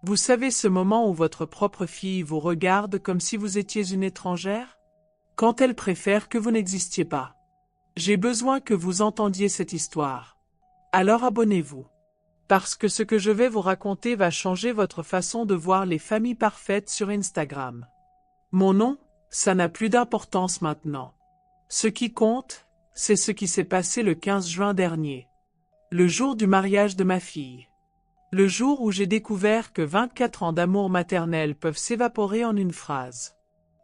Vous savez ce moment où votre propre fille vous regarde comme si vous étiez une étrangère? Quand elle préfère que vous n'existiez pas. J'ai besoin que vous entendiez cette histoire. Alors abonnez-vous. Parce que ce que je vais vous raconter va changer votre façon de voir les familles parfaites sur Instagram. Mon nom, ça n'a plus d'importance maintenant. Ce qui compte, c'est ce qui s'est passé le 15 juin dernier. Le jour du mariage de ma fille. Le jour où j'ai découvert que 24 ans d'amour maternel peuvent s'évaporer en une phrase.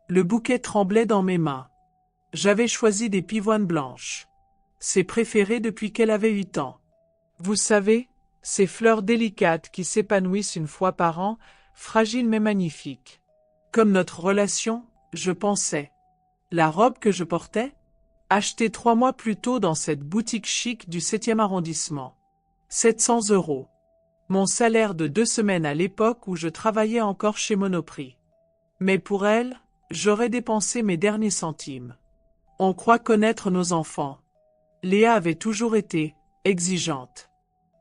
Le bouquet tremblait dans mes mains. J'avais choisi des pivoines blanches. Ses préférées depuis qu'elle avait 8 ans. Vous savez, ces fleurs délicates qui s'épanouissent une fois par an, fragiles mais magnifiques. Comme notre relation, je pensais. La robe que je portais? Achetée 3 mois plus tôt dans cette boutique chic du 7e arrondissement. 700 €. Mon salaire de 2 semaines à l'époque où je travaillais encore chez Monoprix. Mais pour elle, j'aurais dépensé mes derniers centimes. On croit connaître nos enfants. Léa avait toujours été exigeante.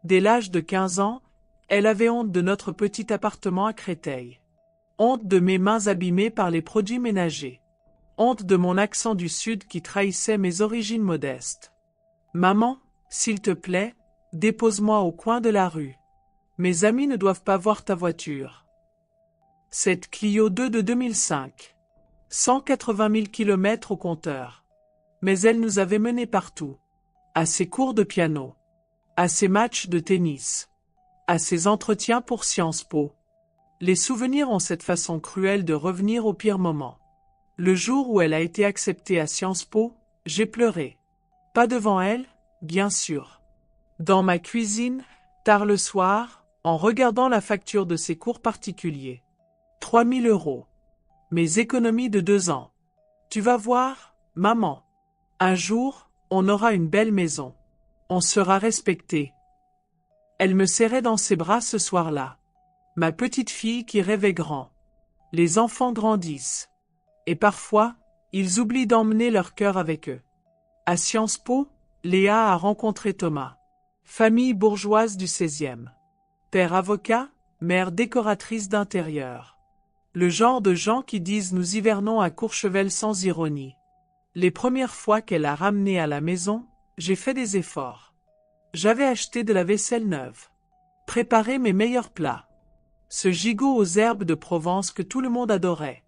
Dès l'âge de 15 ans, elle avait honte de notre petit appartement à Créteil. Honte de mes mains abîmées par les produits ménagers. Honte de mon accent du Sud qui trahissait mes origines modestes. Maman, s'il te plaît, dépose-moi au coin de la rue. Mes amis ne doivent pas voir ta voiture. Cette Clio 2 de 2005. 180 000 km au compteur. Mais elle nous avait menés partout. À ses cours de piano. À ses matchs de tennis. À ses entretiens pour Sciences Po. Les souvenirs ont cette façon cruelle de revenir au pire moment. Le jour où elle a été acceptée à Sciences Po, j'ai pleuré. Pas devant elle, bien sûr. Dans ma cuisine, tard le soir, en regardant la facture de ses cours particuliers. 3 000 €. Mes économies de 2 ans. Tu vas voir, maman. Un jour, on aura une belle maison. On sera respecté. Elle me serrait dans ses bras ce soir-là. Ma petite fille qui rêvait grand. Les enfants grandissent. Et parfois, ils oublient d'emmener leur cœur avec eux. À Sciences Po, Léa a rencontré Thomas. Famille bourgeoise du 16e. Père avocat, mère décoratrice d'intérieur. Le genre de gens qui disent nous hivernons à Courchevel sans ironie. Les premières fois qu'elle a ramené à la maison, j'ai fait des efforts. J'avais acheté de la vaisselle neuve. Préparé mes meilleurs plats. Ce gigot aux herbes de Provence que tout le monde adorait.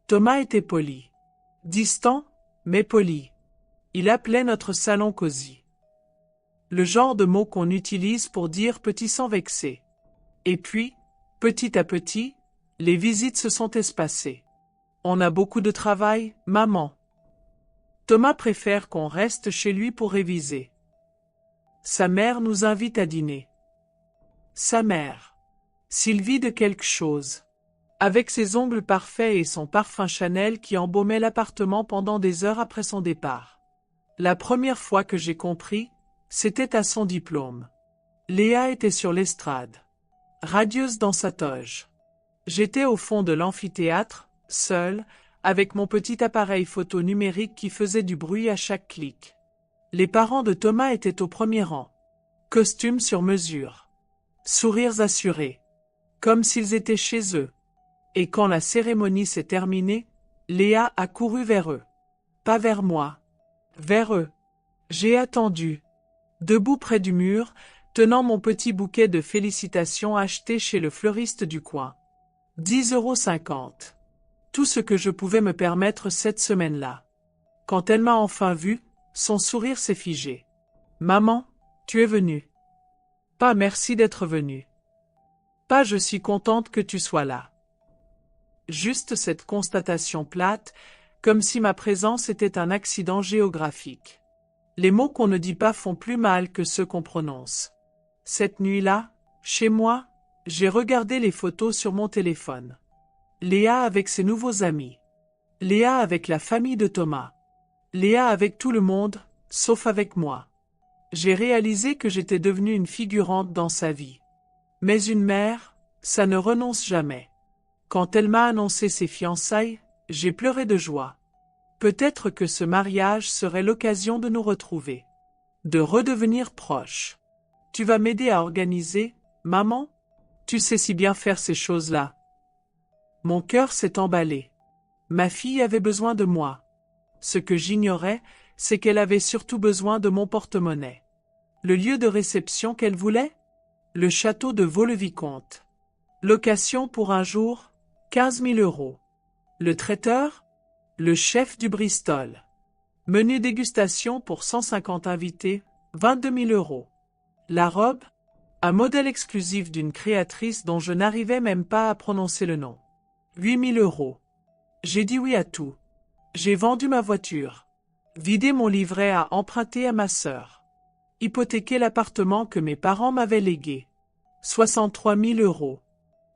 Thomas était poli. Distant, mais poli. Il appelait notre salon cosy. Le genre de mot qu'on utilise pour dire petit sans vexer. Et puis, petit à petit, les visites se sont espacées. On a beaucoup de travail, maman. Thomas préfère qu'on reste chez lui pour réviser. Sa mère nous invite à dîner. Sa mère. Sylvie de quelque chose. Avec ses ongles parfaits et son parfum Chanel qui embaumait l'appartement pendant des heures après son départ. La première fois que j'ai compris, c'était à son diplôme. Léa était sur l'estrade. Radieuse dans sa toge. J'étais au fond de l'amphithéâtre, seule, avec mon petit appareil photo numérique qui faisait du bruit à chaque clic. Les parents de Thomas étaient au premier rang. Costumes sur mesure. Sourires assurés. Comme s'ils étaient chez eux. Et quand la cérémonie s'est terminée, Léa a couru vers eux. Pas vers moi. Vers eux. J'ai attendu. Debout près du mur, tenant mon petit bouquet de félicitations acheté chez le fleuriste du coin. 10,50 €. Tout ce que je pouvais me permettre cette semaine-là. Quand elle m'a enfin vu, son sourire s'est figé. Maman, tu es venue. Pas merci d'être venue. Pas je suis contente que tu sois là. Juste cette constatation plate, comme si ma présence était un accident géographique. Les mots qu'on ne dit pas font plus mal que ceux qu'on prononce. Cette nuit-là, chez moi, j'ai regardé les photos sur mon téléphone. Léa avec ses nouveaux amis. Léa avec la famille de Thomas. Léa avec tout le monde, sauf avec moi. J'ai réalisé que j'étais devenue une figurante dans sa vie. Mais une mère, ça ne renonce jamais. Quand elle m'a annoncé ses fiançailles, j'ai pleuré de joie. Peut-être que ce mariage serait l'occasion de nous retrouver. De redevenir proches. Tu vas m'aider à organiser, maman? Tu sais si bien faire ces choses-là. Mon cœur s'est emballé. Ma fille avait besoin de moi. Ce que j'ignorais, c'est qu'elle avait surtout besoin de mon porte-monnaie. Le lieu de réception qu'elle voulait? Le château de Vaux-le-Vicomte. Location pour un jour, 15 000 euros. Le traiteur? Le chef du Bristol. Menu dégustation pour 150 invités, 22 000 euros. La robe? Un modèle exclusif d'une créatrice dont je n'arrivais même pas à prononcer le nom. 8 000 euros. J'ai dit oui à tout. J'ai vendu ma voiture. Vidé mon livret à emprunter à ma sœur. Hypothéqué l'appartement que mes parents m'avaient légué. 63 000 euros.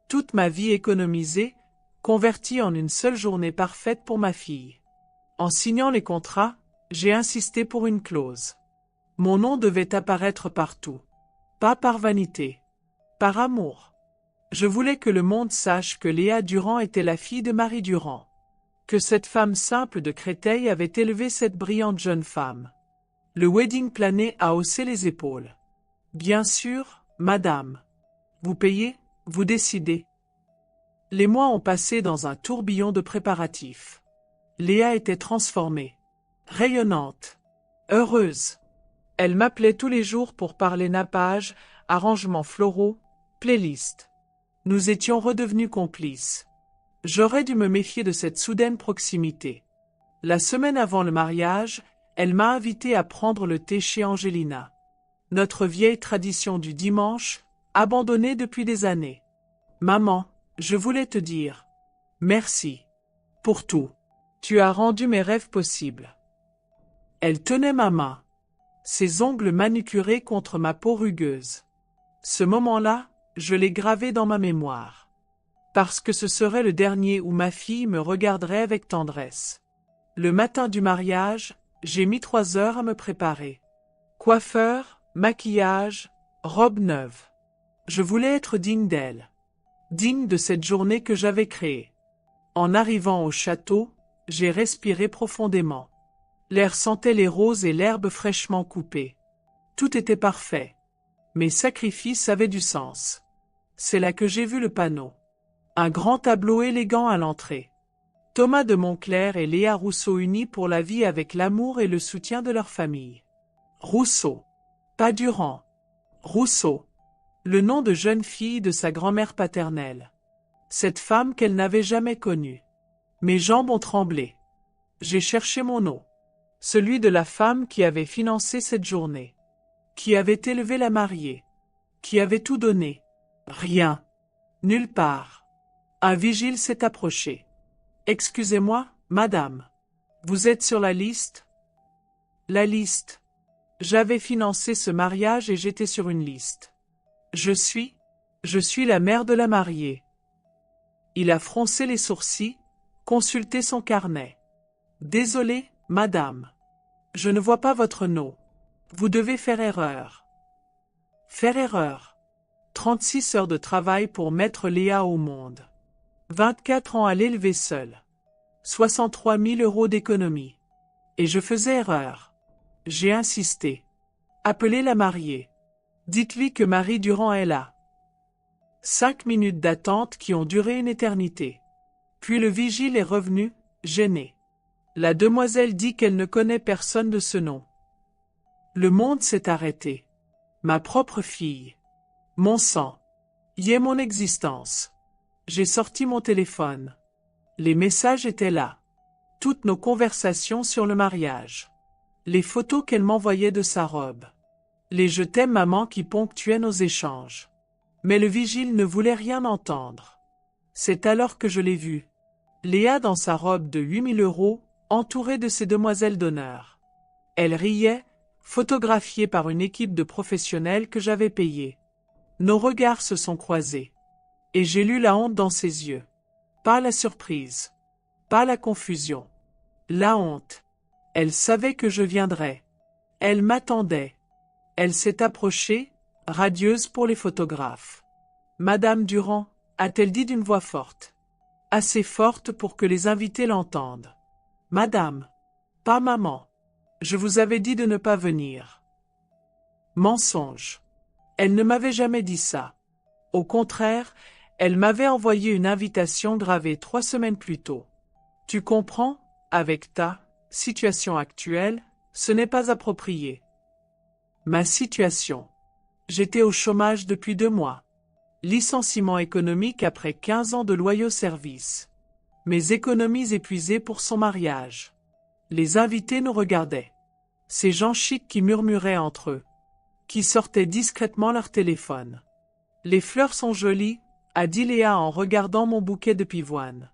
Toute ma vie économisée, convertie en une seule journée parfaite pour ma fille. En signant les contrats, j'ai insisté pour une clause. Mon nom devait apparaître partout. Pas par vanité. Par amour. Je voulais que le monde sache que Léa Durand était la fille de Marie Durand. Que cette femme simple de Créteil avait élevé cette brillante jeune femme. Le wedding plané a haussé les épaules. Bien sûr, madame. Vous payez, vous décidez. Les mois ont passé dans un tourbillon de préparatifs. Léa était transformée. Rayonnante. Heureuse. Elle m'appelait tous les jours pour parler nappage, arrangements floraux, playlist. Nous étions redevenus complices. J'aurais dû me méfier de cette soudaine proximité. La semaine avant le mariage, elle m'a invité à prendre le thé chez Angelina. Notre vieille tradition du dimanche, abandonnée depuis des années. Maman, je voulais te dire. Merci. Pour tout. Tu as rendu mes rêves possibles. Elle tenait ma main. Ses ongles manucurés contre ma peau rugueuse. Ce moment-là, je l'ai gravé dans ma mémoire. Parce que ce serait le dernier où ma fille me regarderait avec tendresse. Le matin du mariage, j'ai mis 3 heures à me préparer. Coiffeur, maquillage, robe neuve. Je voulais être digne d'elle. Digne de cette journée que j'avais créée. En arrivant au château, j'ai respiré profondément. L'air sentait les roses et l'herbe fraîchement coupée. Tout était parfait. Mes sacrifices avaient du sens. C'est là que j'ai vu le panneau. Un grand tableau élégant à l'entrée. Thomas de Montclair et Léa Rousseau unis pour la vie avec l'amour et le soutien de leur famille. Rousseau. Pas Durand. Rousseau. Le nom de jeune fille de sa grand-mère paternelle. Cette femme qu'elle n'avait jamais connue. Mes jambes ont tremblé. J'ai cherché mon nom. Celui de la femme qui avait financé cette journée. Qui avait élevé la mariée. Qui avait tout donné. Rien. Nulle part. Un vigile s'est approché. Excusez-moi, madame. Vous êtes sur la liste? La liste. J'avais financé ce mariage et j'étais sur une liste. Je suis la mère de la mariée. Il a froncé les sourcils, consulté son carnet. Désolé, madame. Je ne vois pas votre nom. Vous devez faire erreur. Faire erreur. 36 heures de travail pour mettre Léa au monde. 24 ans à l'élever seule. 63 000 euros d'économie. Et je faisais erreur. J'ai insisté. Appelez la mariée. Dites-lui que Marie Durand est là. 5 minutes d'attente qui ont duré une éternité. Puis le vigile est revenu, gêné. La demoiselle dit qu'elle ne connaît personne de ce nom. Le monde s'est arrêté. Ma propre fille. Mon sang. Y est mon existence. J'ai sorti mon téléphone. Les messages étaient là. Toutes nos conversations sur le mariage. Les photos qu'elle m'envoyait de sa robe. Les je t'aime maman qui ponctuaient nos échanges. Mais le vigile ne voulait rien entendre. C'est alors que je l'ai vue. Léa dans sa robe de 8 000 euros, entourée de ses demoiselles d'honneur. Elle riait, photographiée par une équipe de professionnels que j'avais payés. Nos regards se sont croisés. Et j'ai lu la honte dans ses yeux. Pas la surprise. Pas la confusion. La honte. Elle savait que je viendrais. Elle m'attendait. Elle s'est approchée, radieuse pour les photographes. Madame Durand, a-t-elle dit d'une voix forte. Assez forte pour que les invités l'entendent. Madame. Pas maman. Je vous avais dit de ne pas venir. Mensonge. Elle ne m'avait jamais dit ça. Au contraire, elle m'avait envoyé une invitation gravée 3 semaines plus tôt. Tu comprends, avec ta situation actuelle, ce n'est pas approprié. Ma situation. J'étais au chômage depuis 2 mois. Licenciement économique après 15 ans de loyaux services. Mes économies épuisées pour son mariage. Les invités nous regardaient. Ces gens chics qui murmuraient entre eux. Qui sortaient discrètement leur téléphone. Les fleurs sont jolies, a dit Léa en regardant mon bouquet de pivoine.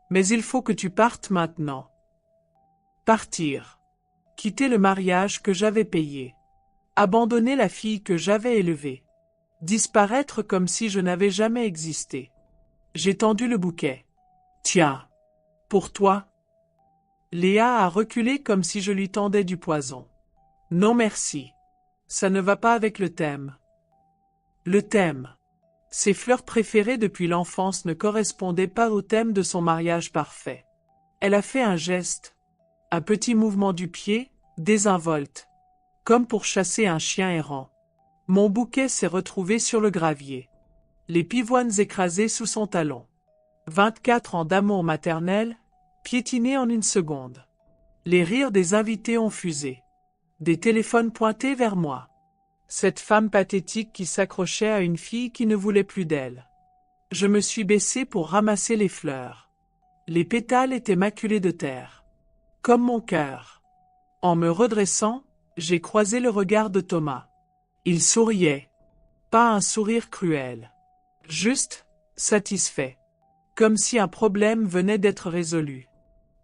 Mais il faut que tu partes maintenant. Partir. Quitter le mariage que j'avais payé. Abandonner la fille que j'avais élevée. Disparaître comme si je n'avais jamais existé. J'ai tendu le bouquet. Tiens. Pour toi. Léa a reculé comme si je lui tendais du poison. Non merci. Ça ne va pas avec le thème. Le thème. Ses fleurs préférées depuis l'enfance ne correspondaient pas au thème de son mariage parfait. Elle a fait un geste. Un petit mouvement du pied, désinvolte. Comme pour chasser un chien errant. Mon bouquet s'est retrouvé sur le gravier. Les pivoines écrasées sous son talon. 24 ans d'amour maternel, piétinés en une seconde. Les rires des invités ont fusé. Des téléphones pointés vers moi. Cette femme pathétique qui s'accrochait à une fille qui ne voulait plus d'elle. Je me suis baissé pour ramasser les fleurs. Les pétales étaient maculés de terre. Comme mon cœur. En me redressant, j'ai croisé le regard de Thomas. Il souriait. Pas un sourire cruel. Juste, satisfait. Comme si un problème venait d'être résolu.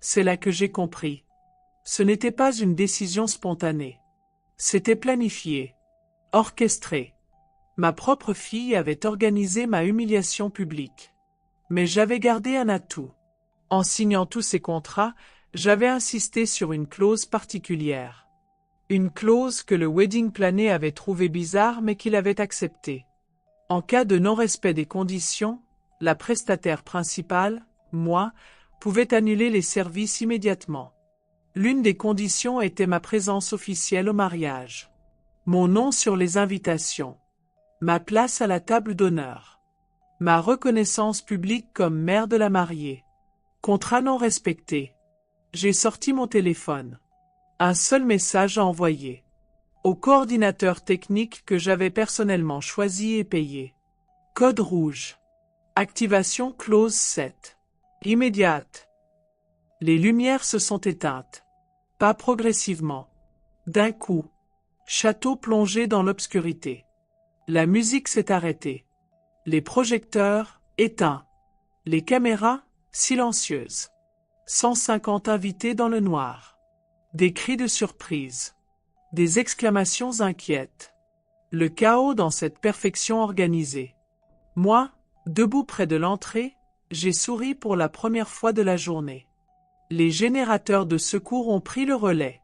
C'est là que j'ai compris. Ce n'était pas une décision spontanée. C'était planifié. Orchestré. Ma propre fille avait organisé ma humiliation publique. Mais j'avais gardé un atout. En signant tous ces contrats, j'avais insisté sur une clause particulière. Une clause que le wedding planner avait trouvée bizarre mais qu'il avait acceptée. En cas de non-respect des conditions, la prestataire principale, moi, pouvait annuler les services immédiatement. L'une des conditions était ma présence officielle au mariage. Mon nom sur les invitations. Ma place à la table d'honneur. Ma reconnaissance publique comme mère de la mariée. Contrat non respecté. J'ai sorti mon téléphone. Un seul message à envoyer. Au coordinateur technique que j'avais personnellement choisi et payé. Code rouge. Activation clause 7. Immédiate. Les lumières se sont éteintes. Pas progressivement. D'un coup. Château plongé dans l'obscurité. La musique s'est arrêtée. Les projecteurs, éteints. Les caméras, silencieuses. 150 invités dans le noir. Des cris de surprise. Des exclamations inquiètes. Le chaos dans cette perfection organisée. Moi, debout près de l'entrée, j'ai souri pour la première fois de la journée. Les générateurs de secours ont pris le relais.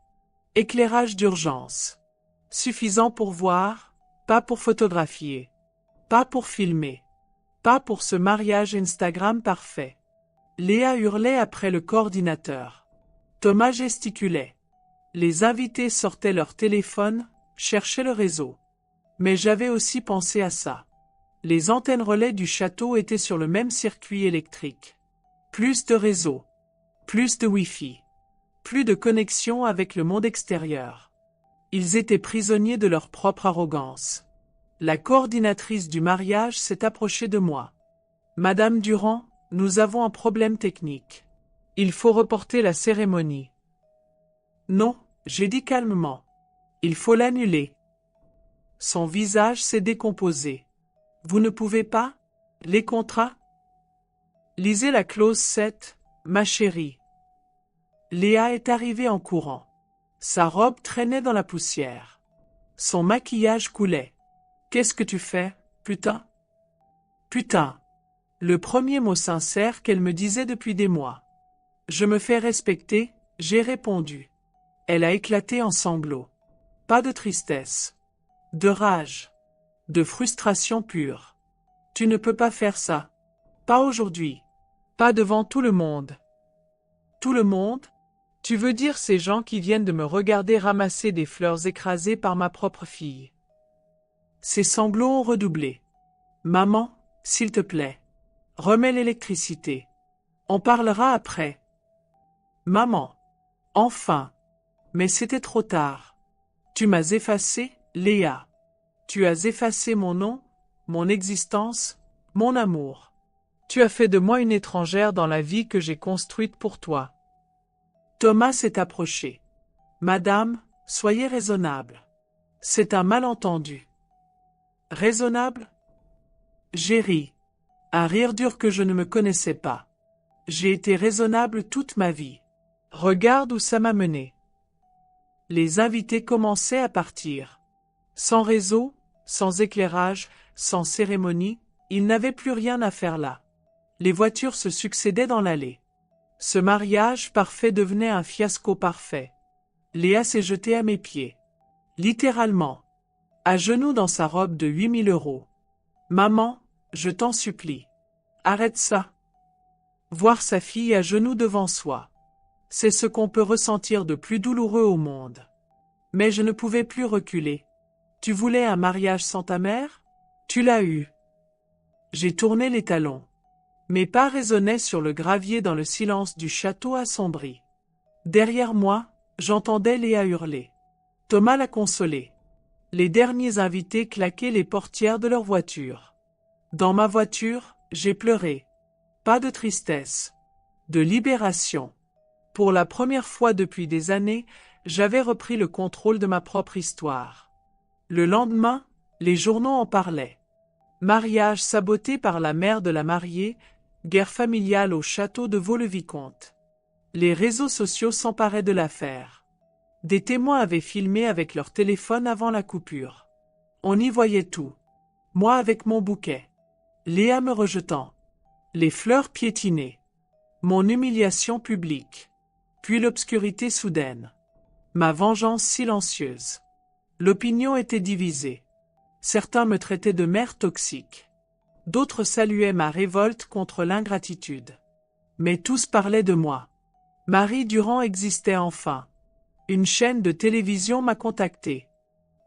Éclairage d'urgence. Suffisant pour voir, pas pour photographier. Pas pour filmer. Pas pour ce mariage Instagram parfait. Léa hurlait après le coordinateur. Thomas gesticulait. Les invités sortaient leur téléphone, cherchaient le réseau. Mais j'avais aussi pensé à ça. Les antennes relais du château étaient sur le même circuit électrique. Plus de réseau. Plus de Wi-Fi. Plus de connexion avec le monde extérieur. Ils étaient prisonniers de leur propre arrogance. La coordinatrice du mariage s'est approchée de moi. Madame Durand, nous avons un problème technique. Il faut reporter la cérémonie. Non, j'ai dit calmement. Il faut l'annuler. Son visage s'est décomposé. Vous ne pouvez pas? Les contrats? Lisez la clause 7, ma chérie. Léa est arrivée en courant. Sa robe traînait dans la poussière. Son maquillage coulait. Qu'est-ce que tu fais, putain? Putain. Le premier mot sincère qu'elle me disait depuis des mois. Je me fais respecter, j'ai répondu. Elle a éclaté en sanglots. Pas de tristesse. De rage. De frustration pure. Tu ne peux pas faire ça. Pas aujourd'hui. Pas devant tout le monde. Tout le monde? Tu veux dire ces gens qui viennent de me regarder ramasser des fleurs écrasées par ma propre fille? Ses sanglots ont redoublé. Maman, s'il te plaît. Remets l'électricité. On parlera après. Maman. Enfin. Mais c'était trop tard. Tu m'as effacé, Léa. Tu as effacé mon nom, mon existence, mon amour. Tu as fait de moi une étrangère dans la vie que j'ai construite pour toi. Thomas s'est approché. Madame, soyez raisonnable. C'est un malentendu. Raisonnable? J'ai ri. Un rire dur que je ne me connaissais pas. J'ai été raisonnable toute ma vie. Regarde où ça m'a mené. Les invités commençaient à partir. Sans réseau, sans éclairage, sans cérémonie, ils n'avaient plus rien à faire là. Les voitures se succédaient dans l'allée. Ce mariage parfait devenait un fiasco parfait. Léa s'est jetée à mes pieds. Littéralement. À genoux dans sa robe de 8 000 €. Maman, je t'en supplie. Arrête ça. Voir sa fille à genoux devant soi. C'est ce qu'on peut ressentir de plus douloureux au monde. Mais je ne pouvais plus reculer. Tu voulais un mariage sans ta mère? Tu l'as eu. J'ai tourné les talons. Mes pas résonnaient sur le gravier dans le silence du château assombri. Derrière moi, j'entendais Léa hurler. Thomas l'a consolée. Les derniers invités claquaient les portières de leur voiture. Dans ma voiture, j'ai pleuré. Pas de tristesse. De libération. Pour la première fois depuis des années, j'avais repris le contrôle de ma propre histoire. Le lendemain, les journaux en parlaient. Mariage saboté par la mère de la mariée, guerre familiale au château de Vaux-le-Vicomte. Les réseaux sociaux s'emparaient de l'affaire. Des témoins avaient filmé avec leur téléphone avant la coupure. On y voyait tout. Moi avec mon bouquet. Léa me rejetant. Les fleurs piétinées. Mon humiliation publique. Puis l'obscurité soudaine. Ma vengeance silencieuse. L'opinion était divisée. Certains me traitaient de mère toxique. D'autres saluaient ma révolte contre l'ingratitude. Mais tous parlaient de moi. Marie Durand existait enfin. Une chaîne de télévision m'a contacté.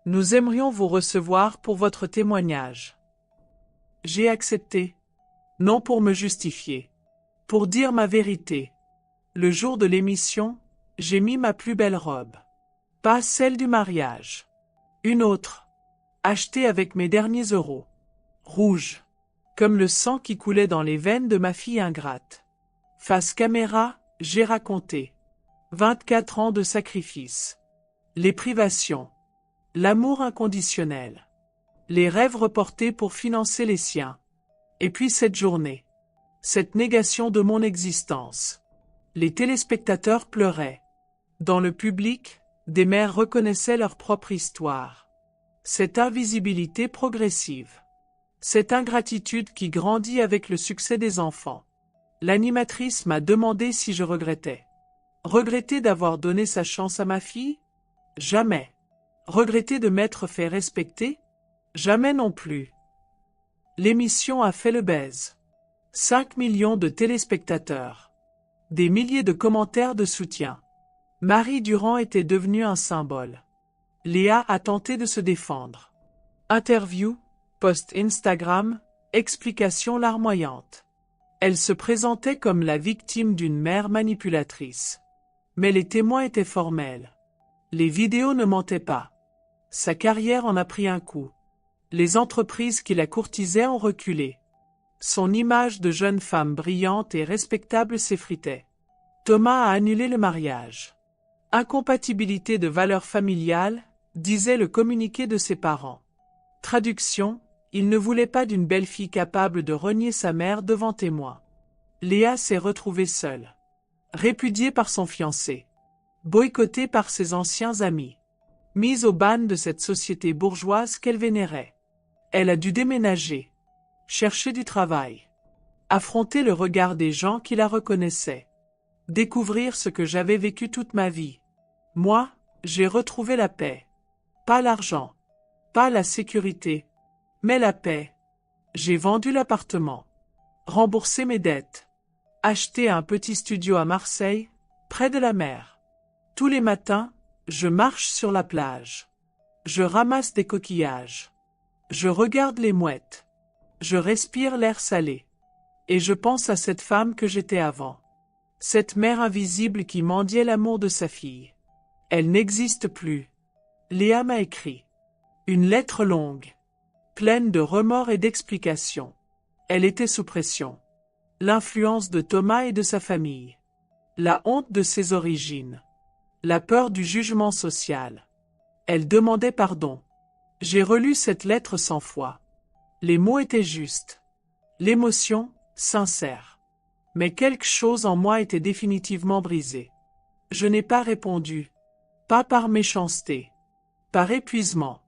Nous aimerions vous recevoir pour votre témoignage. J'ai accepté. Non pour me justifier. Pour dire ma vérité. Le jour de l'émission, j'ai mis ma plus belle robe. Pas celle du mariage. Une autre. Achetée avec mes derniers euros. Rouge. Comme le sang qui coulait dans les veines de ma fille ingrate. Face caméra, j'ai raconté. 24 ans de sacrifice. Les privations. L'amour inconditionnel. Les rêves reportés pour financer les siens. Et puis cette journée. Cette négation de mon existence. Les téléspectateurs pleuraient. Dans le public, des mères reconnaissaient leur propre histoire. Cette invisibilité progressive. Cette ingratitude qui grandit avec le succès des enfants. L'animatrice m'a demandé si je regrettais. Regretter d'avoir donné sa chance à ma fille? Jamais. Regretter de m'être fait respecter? Jamais non plus. L'émission a fait le buzz. 5 millions de téléspectateurs. Des milliers de commentaires de soutien. Marie Durand était devenue un symbole. Léa a tenté de se défendre. Interview, post Instagram, explication larmoyante. Elle se présentait comme la victime d'une mère manipulatrice. Mais les témoins étaient formels. Les vidéos ne mentaient pas. Sa carrière en a pris un coup. Les entreprises qui la courtisaient ont reculé. Son image de jeune femme brillante et respectable s'effritait. Thomas a annulé le mariage. Incompatibilité de valeurs familiales, disait le communiqué de ses parents. Traduction, il ne voulait pas d'une belle-fille capable de renier sa mère devant témoin. Léa s'est retrouvée seule. Répudiée par son fiancé. Boycottée par ses anciens amis. Mise au ban de cette société bourgeoise qu'elle vénérait. Elle a dû déménager. Chercher du travail. Affronter le regard des gens qui la reconnaissaient. Découvrir ce que j'avais vécu toute ma vie. Moi, j'ai retrouvé la paix. Pas l'argent. Pas la sécurité. Mais la paix. J'ai vendu l'appartement. Remboursé mes dettes. Acheté un petit studio à Marseille, près de la mer. Tous les matins, je marche sur la plage. Je ramasse des coquillages. Je regarde les mouettes. Je respire l'air salé. Et je pense à cette femme que j'étais avant. Cette mère invisible qui mendiait l'amour de sa fille. Elle n'existe plus. Léa m'a écrit. Une lettre longue. Pleine de remords et d'explications. Elle était sous pression. L'influence de Thomas et de sa famille. La honte de ses origines. La peur du jugement social. Elle demandait pardon. J'ai relu cette lettre 100 fois. Les mots étaient justes. L'émotion, sincère. Mais quelque chose en moi était définitivement brisé. Je n'ai pas répondu. Pas par méchanceté. Par épuisement.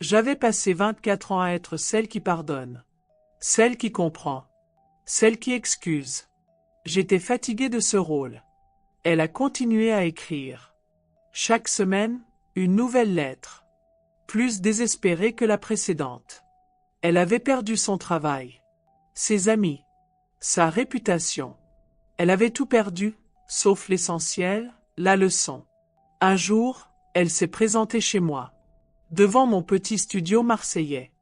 J'avais passé 24 ans à être celle qui pardonne. Celle qui comprend. Celle qui excuse. J'étais fatigué de ce rôle. Elle a continué à écrire. Chaque semaine, une nouvelle lettre. Plus désespérée que la précédente. Elle avait perdu son travail. Ses amis. Sa réputation. Elle avait tout perdu, sauf l'essentiel, la leçon. Un jour, elle s'est présentée chez moi. Devant mon petit studio marseillais.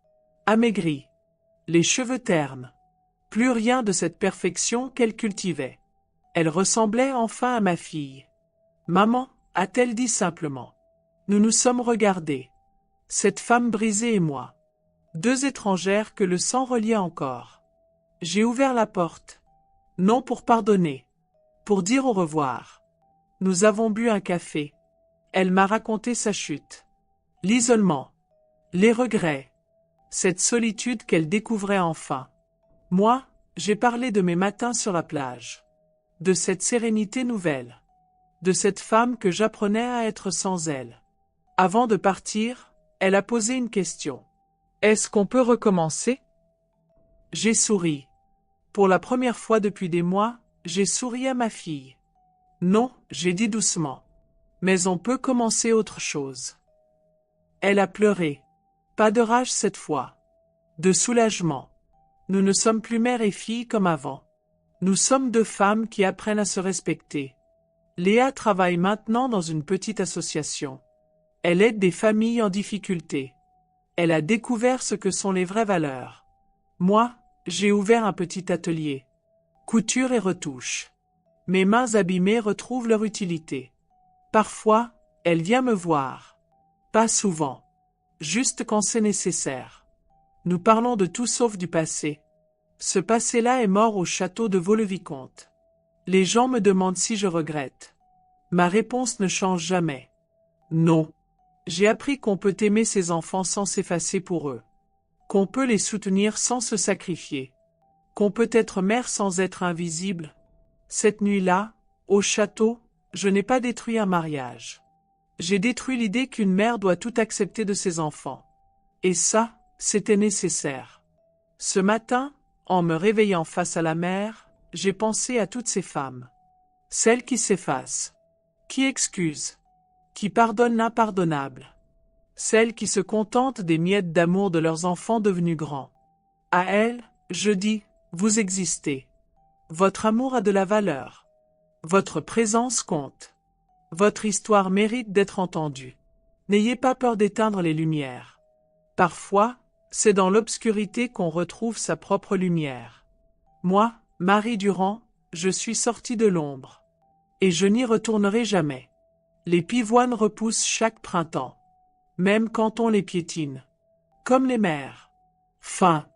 Amaigrie. Les cheveux ternes. Plus rien de cette perfection qu'elle cultivait. Elle ressemblait enfin à ma fille. Maman, a-t-elle dit simplement. Nous nous sommes regardés. Cette femme brisée et moi. Deux étrangères que le sang reliait encore. J'ai ouvert la porte. Non pour pardonner. Pour dire au revoir. Nous avons bu un café. Elle m'a raconté sa chute. L'isolement. Les regrets. Cette solitude qu'elle découvrait enfin. Moi, j'ai parlé de mes matins sur la plage. De cette sérénité nouvelle. De cette femme que j'apprenais à être sans elle. Avant de partir, elle a posé une question. Est-ce qu'on peut recommencer? J'ai souri. Pour la première fois depuis des mois, j'ai souri à ma fille. Non, j'ai dit doucement. Mais on peut commencer autre chose. Elle a pleuré. Pas de rage cette fois. De soulagement. Nous ne sommes plus mère et fille comme avant. Nous sommes deux femmes qui apprennent à se respecter. Léa travaille maintenant dans une petite association. Elle aide des familles en difficulté. Elle a découvert ce que sont les vraies valeurs. Moi, j'ai ouvert un petit atelier. Couture et retouche. Mes mains abîmées retrouvent leur utilité. Parfois, elle vient me voir. Pas souvent. Juste quand c'est nécessaire. Nous parlons de tout sauf du passé. Ce passé-là est mort au château de Vaux-le-Vicomte. Les gens me demandent si je regrette. Ma réponse ne change jamais. Non. J'ai appris qu'on peut aimer ses enfants sans s'effacer pour eux. Qu'on peut les soutenir sans se sacrifier. Qu'on peut être mère sans être invisible. Cette nuit-là, au château, je n'ai pas détruit un mariage. J'ai détruit l'idée qu'une mère doit tout accepter de ses enfants. Et ça, c'était nécessaire. Ce matin, en me réveillant face à la mer, j'ai pensé à toutes ces femmes. Celles qui s'effacent. Qui excusent. Qui pardonnent l'impardonnable. Celles qui se contentent des miettes d'amour de leurs enfants devenus grands. À elles, je dis, vous existez. Votre amour a de la valeur. Votre présence compte. Votre histoire mérite d'être entendue. N'ayez pas peur d'éteindre les lumières. Parfois, c'est dans l'obscurité qu'on retrouve sa propre lumière. Moi, Marie Durand, je suis sortie de l'ombre. Et je n'y retournerai jamais. Les pivoines repoussent chaque printemps. Même quand on les piétine. Comme les mers. Fin.